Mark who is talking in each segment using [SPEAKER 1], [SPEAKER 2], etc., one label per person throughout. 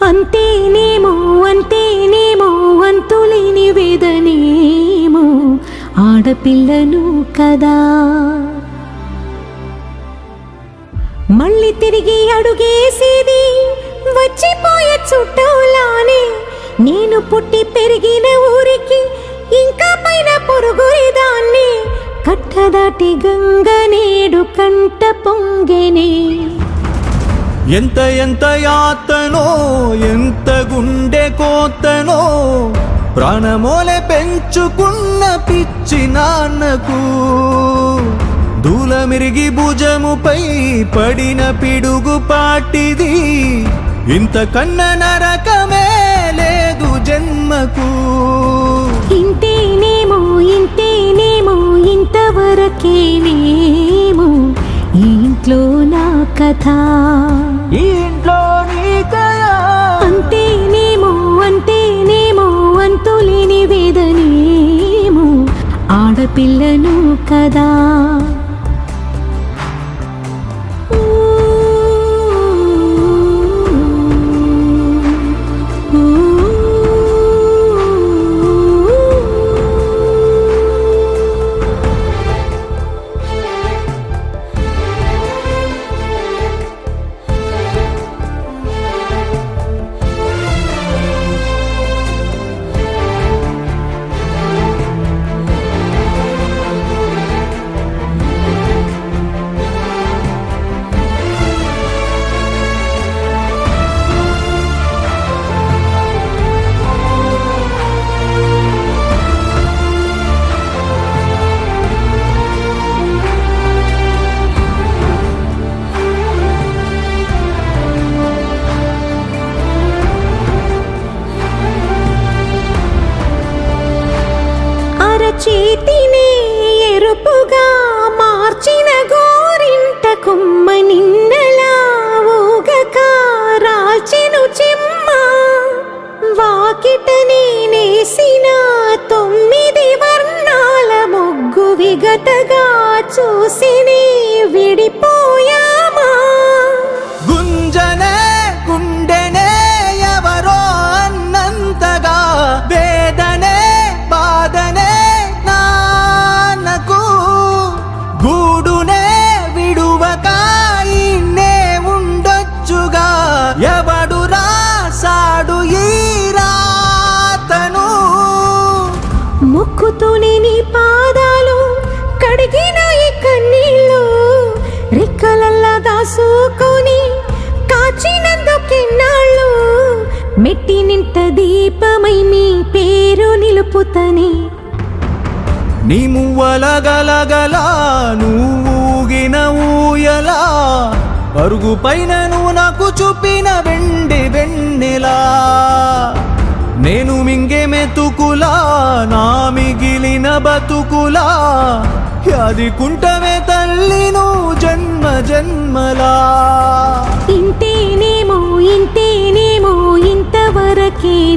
[SPEAKER 1] అంతేనేమో అంతేనేమో అంతులేని వేదనేమో ఆడపిల్లను కదా. మళ్ళీ తిరిగి అడుగేసేది వచ్చిపోయే చుట్టూలానే. నేను పుట్టి పెరిగిన ఊరికి ఇంకా పైన పొరుగురిదాన్ని. కట్టదాటి గంగ నేడు కంట పొంగెనే.
[SPEAKER 2] ఎంత ఎంత యాతనో ఎంత గుండె కోతనో ప్రాణమోలే పెంచుకున్న పిచ్చి నాన్నకు. దూలమిరిగి భుజముపై పడిన పిడుగు పాటిది. ఇంతకన్న నరకమే లేదు జన్మకు.
[SPEAKER 1] ఇంతేనేమో ఇంతేనేమో ఇంతవరకేనేమో ఈ ఇంట్లో నా కథ.
[SPEAKER 2] ఈ ఇంట్లో నీ కథ.
[SPEAKER 1] అంతేనేమో అంతేనేమో అంతులేని వేదనేమో ఆడపిల్లను కదా. చేతిని ఎరుపుగా మార్చిన గోరింట కొమ్మ నిన్నలా ఊగక రాల్చెను చెమ్మ. వాకిట నేనేసిన 9 వర్ణాల ముగ్గు విగతగా చూసిని విడిపోయామా.
[SPEAKER 2] గుంజనే గుండెనే ఎవరో అన్నంతగా వేదనే బాధనే నాన్నకు. గూడునే విడువక ఇన్నే ఉండొచ్చుగా ఎవడు రాసాడు ఈ రాతను.
[SPEAKER 1] మొక్కుతూనే నీ పాదాలు కడిగిన ఈ కన్నీళ్ళు రెక్కలల్లా దాసుకొని కాచినందుకెన్నాళ్ళు. మెట్టి నింట దీపమై మీ పేరు నిలుపుతని.
[SPEAKER 2] నీ మువ్వల గలగలా నువ్వుగిన ఊయలా పరుగు పైన నువ్వు నాకు చూపిన వెండి వెన్నెలా. నేను మింగే మెతుకులా నా మిగిలిన బతుకులా అది కుంటమే తల్లి నువ్వు జన్మ జన్మలా.
[SPEAKER 1] ఇంతేనేమో ఇంతేనేమో ఇంతవరకేనేమో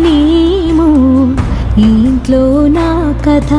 [SPEAKER 1] ఈ ఇంట్లో నా కథ.